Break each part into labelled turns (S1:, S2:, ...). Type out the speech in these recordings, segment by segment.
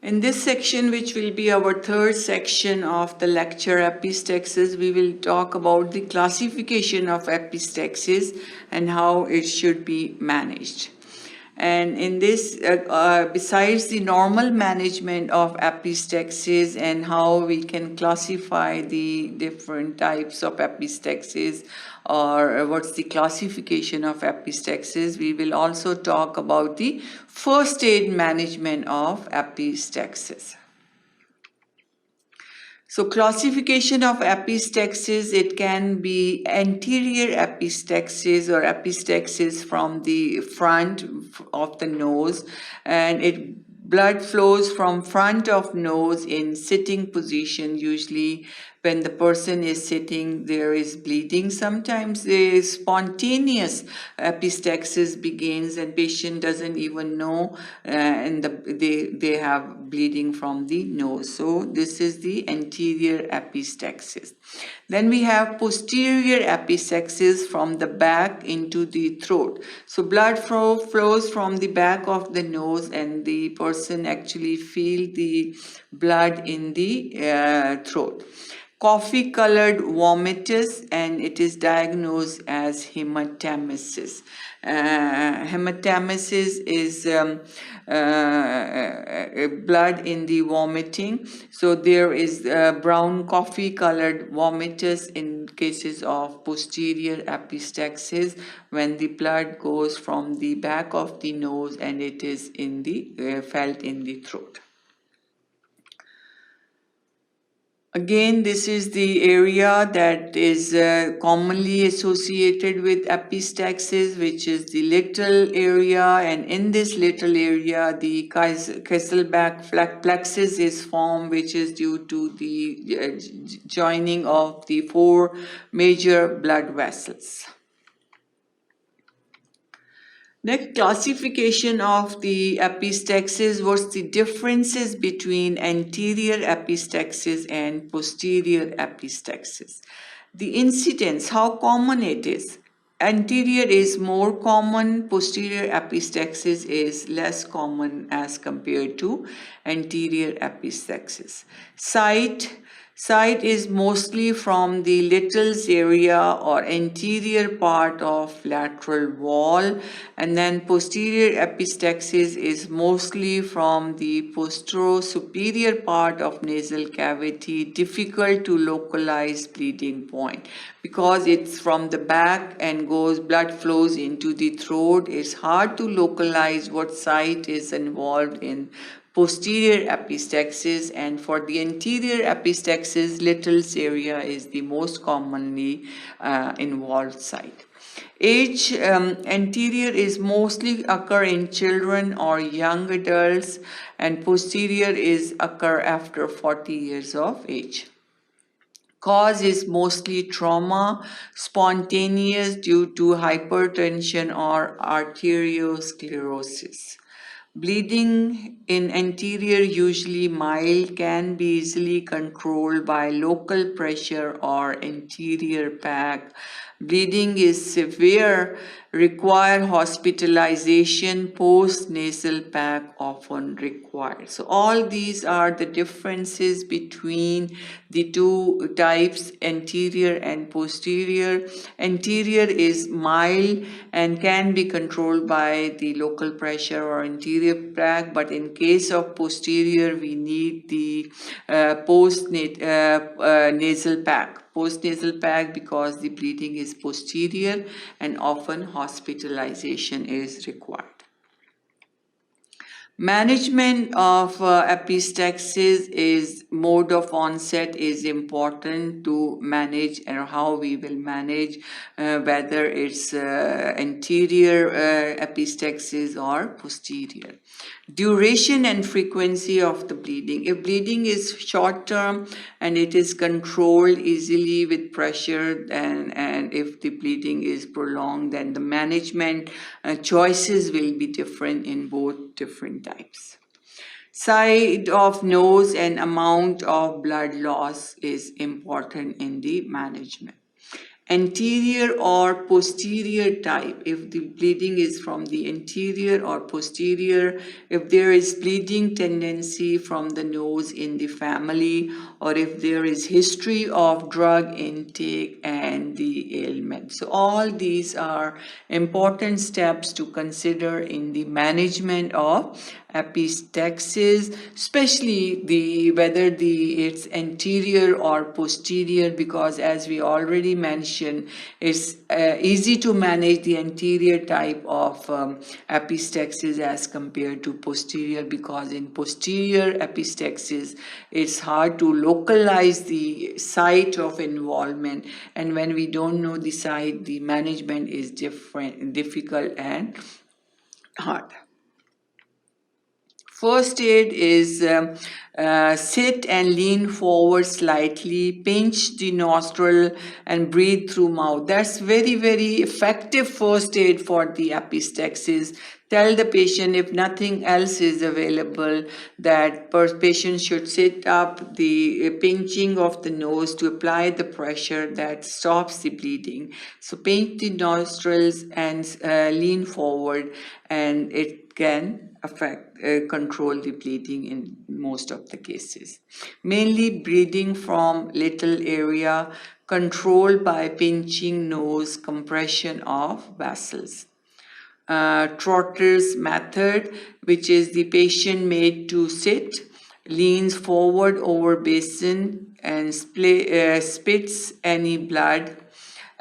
S1: In this section, which will be our third section of the lecture Epistaxis, we will talk about the classification of epistaxis and how it should be managed. And in this, besides the normal management of epistaxis and how we can classify the different types of epistaxis, or what's the classification of epistaxis, we will also talk about the first aid management of epistaxis. So classification of epistaxis, it can be anterior epistaxis or epistaxis from the front of the nose, and blood flows from front of nose in sitting position. Usually when the person is sitting, there is bleeding. Sometimes the spontaneous epistaxis begins and patient doesn't even know, and they have bleeding from the nose. So this is the anterior epistaxis. Then we have posterior epistaxis from the back into the throat. So blood flows from the back of the nose and the person actually feels the blood in the throat. Coffee colored vomitus, and it is diagnosed as hematemesis. Hematemesis is blood in the vomiting. So there is brown coffee colored vomitus in cases of posterior epistaxis when the blood goes from the back of the nose and it is in the felt in the throat. Again, this is the area that is commonly associated with epistaxis, which is the lateral area, and in this lateral area, the Kesselbach plexus is formed, which is due to the joining of the four major blood vessels. Next, classification of the epistaxis. What's the differences between anterior epistaxis and posterior epistaxis? The incidence, how common it is. Anterior is more common, posterior epistaxis is less common as compared to anterior epistaxis. Site is mostly from the laterals area or anterior part of lateral wall, and then posterior epistaxis is mostly from the posterior-superior part of nasal cavity, difficult to localize bleeding point. Because it's from the back and blood flows into the throat, it's hard to localize what site is involved in posterior epistaxis, and for the anterior epistaxis, laterals area is the most commonly involved site. Age, anterior is mostly occur in children or young adults, and posterior is occur after 40 years of age. Cause is mostly trauma, spontaneous due to hypertension or arteriosclerosis. Bleeding in anterior, usually mild, can be easily controlled by local pressure or anterior pack. Bleeding is severe, require hospitalization, post-nasal pack often required. So all these are the differences between the two types, anterior and posterior. Anterior is mild and can be controlled by the local pressure or anterior pack, but in case of posterior, we need the post-nasal pack. Post-nasal pack because the bleeding is posterior and often hospitalization is required. Management of epistaxis is mode of onset is important to manage, and how we will manage whether it's anterior epistaxis or posterior. Duration and frequency of the bleeding. If bleeding is short term and it is controlled easily with pressure, and if the bleeding is prolonged, then the management choices will be different in both different types. Side of nose and amount of blood loss is important in the management. Anterior or posterior type, if the bleeding is from the anterior or posterior, if there is bleeding tendency from the nose in the family, or if there is history of drug intake and the ailment. So all these are important steps to consider in the management of epistaxis, especially whether it's anterior or posterior, because as we already mentioned, it's easy to manage the anterior type of epistaxis as compared to posterior, because in posterior epistaxis it's hard to localize the site of involvement, and when we don't know the site, the management is difficult and hard. First aid is sit and lean forward slightly, pinch the nostril and breathe through mouth. That's very, very effective first aid for the epistaxis. Tell the patient, if nothing else is available, that patient should sit up, the pinching of the nose to apply the pressure that stops the bleeding. So pinch the nostrils and lean forward, and it can control the bleeding in most of the cases. Mainly bleeding from little area, controlled by pinching nose, compression of vessels. Trotter's method, which is the patient made to sit, leans forward over basin and spits any blood.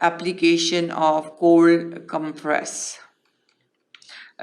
S1: Application of cold compress.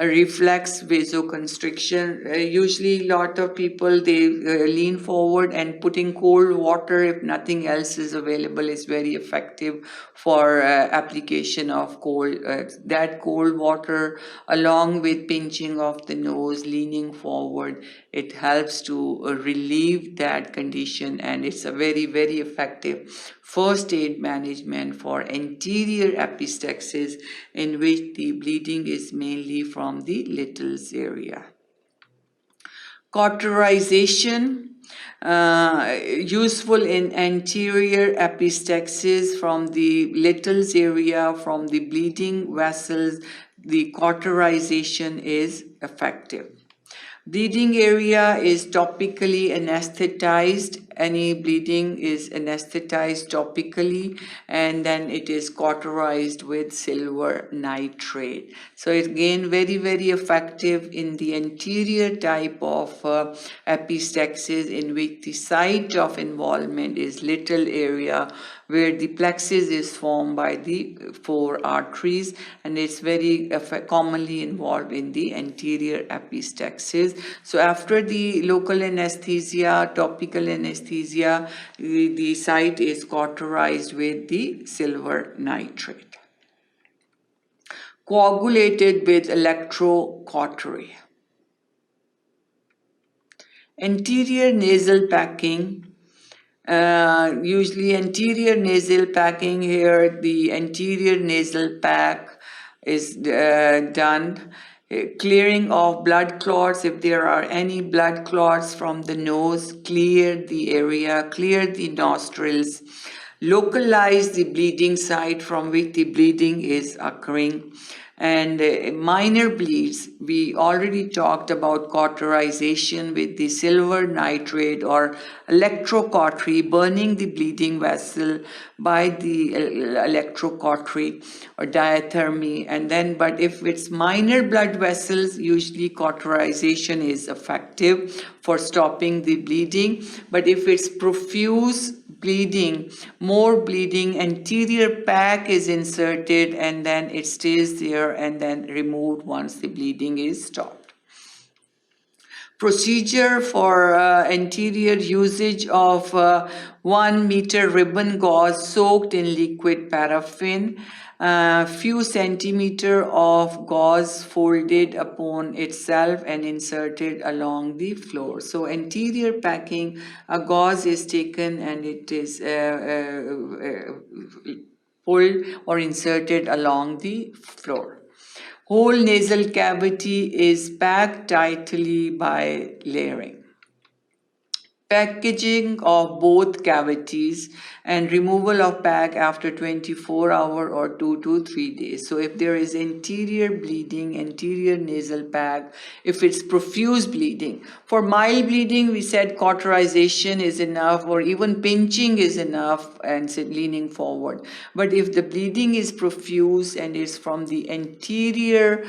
S1: A reflex vasoconstriction. Usually a lot of people, they lean forward, and putting cold water, if nothing else is available, is very effective for application of cold. That cold water along with pinching of the nose, leaning forward, it helps to relieve that condition, and it's a very, very effective first aid management for anterior epistaxis, in which the bleeding is mainly from the littles area. Cauterization, useful in anterior epistaxis from the littles area, from the bleeding vessels. The cauterization is effective. Bleeding area is topically anesthetized. Any bleeding is anesthetized topically, and then it is cauterized with silver nitrate. So it's again very, very effective in the anterior type of epistaxis, in which the site of involvement is little area, where the plexus is formed by the four arteries, and it's very commonly involved in the anterior epistaxis. So after the local anesthesia, topical anesthesia, the site is cauterized with the silver nitrate. Coagulated with electrocautery. Anterior nasal packing. Usually anterior nasal packing, here the anterior nasal pack is done. Clearing of blood clots, if there are any blood clots from the nose, clear the area, clear the nostrils, localize the bleeding site from which the bleeding is occurring. And minor bleeds, we already talked about cauterization with the silver nitrate or electrocautery, burning the bleeding vessel by the electrocautery or diathermy. And then, but if it's minor blood vessels, usually cauterization is effective for stopping the bleeding. But if it's profuse bleeding, more bleeding, anterior pack is inserted, and then it stays there and then removed once the bleeding is stopped. Procedure for anterior usage of 1 meter ribbon gauze soaked in liquid paraffin, few centimeter of gauze folded upon itself and inserted along the floor. So anterior packing, a gauze is taken and it is pulled or inserted along the floor. Whole nasal cavity is packed tightly by layering. packaging of both cavities and removal of pack after 24 hours or 2 to 3 days. So if there is anterior bleeding, anterior nasal pack, if it's profuse bleeding, for mild bleeding we said cauterization is enough or even pinching is enough and leaning forward. But if the bleeding is profuse and is from the anterior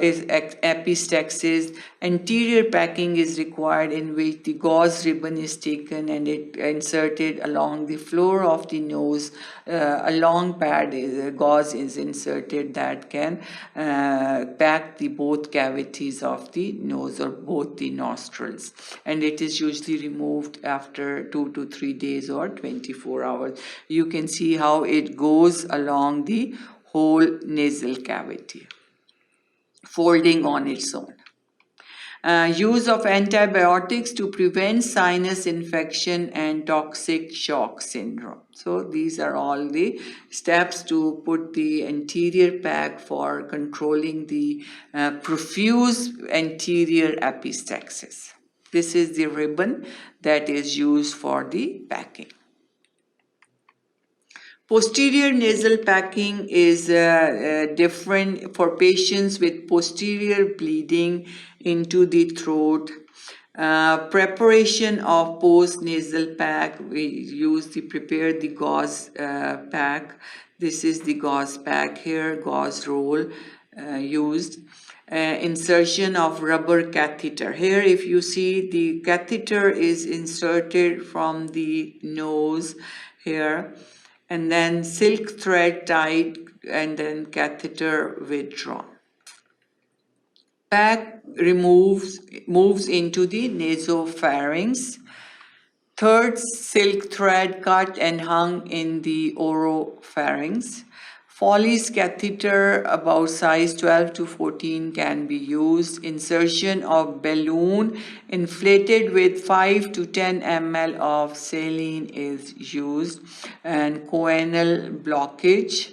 S1: is epistaxis, anterior packing is required in which the gauze ribbon is taken and it inserted along the floor of the nose. A long pad, gauze is inserted that can pack the both cavities of the nose or both the nostrils, and it is usually removed after 2 to 3 days or 24 hours. You can see how it goes along the whole nasal cavity, folding on its own. Use of antibiotics to prevent sinus infection and toxic shock syndrome. So these are all the steps to put the anterior pack for controlling the profuse anterior epistaxis. This is the ribbon that is used for the packing. Posterior nasal packing is different for patients with posterior bleeding into the throat. Preparation of post-nasal pack, we prepare the gauze pack. This is the gauze pack here, gauze roll used. Insertion of rubber catheter. Here if you see the catheter is inserted from the nose here, and then silk thread tied and then catheter withdrawn. Pack moves into the nasopharynx. Third, silk thread cut and hung in the oropharynx. Foley's catheter about size 12 to 14 can be used. Insertion of balloon inflated with 5 to 10 ml of saline is used, and choanal blockage.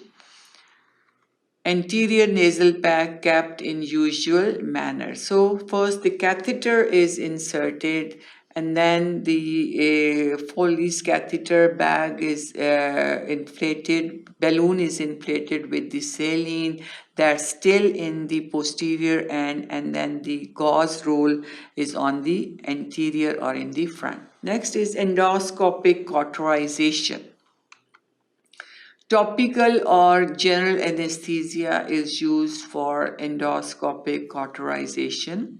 S1: Anterior nasal pack kept in usual manner. So first the catheter is inserted, and then the Foley's catheter bag is inflated, balloon is inflated with the saline that's still in the posterior end, and then the gauze roll is on the anterior or in the front. Next is endoscopic cauterization. Topical or general anesthesia is used for endoscopic cauterization.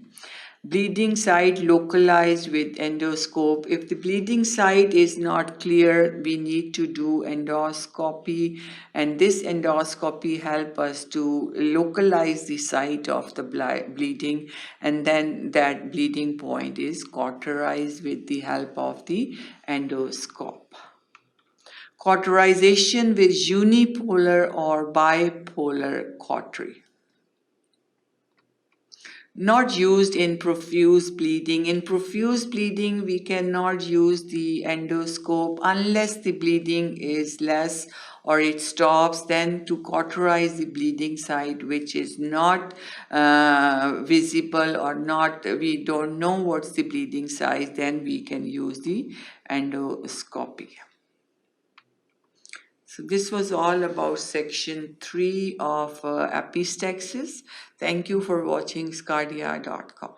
S1: Bleeding site localized with endoscope. If the bleeding site is not clear, we need to do endoscopy, and this endoscopy helps us to localize the site of the bleeding, and then that bleeding point is cauterized with the help of the endoscope. Cauterization with unipolar or bipolar cautery. Not used in profuse bleeding. In profuse bleeding, we cannot use the endoscope unless the bleeding is less or it stops. Then to cauterize the bleeding site which is not visible or not, we don't know what's the bleeding size, then we can use the endoscopy. So this was all about section 3 of Epistaxis. Thank you for watching sqadia.com.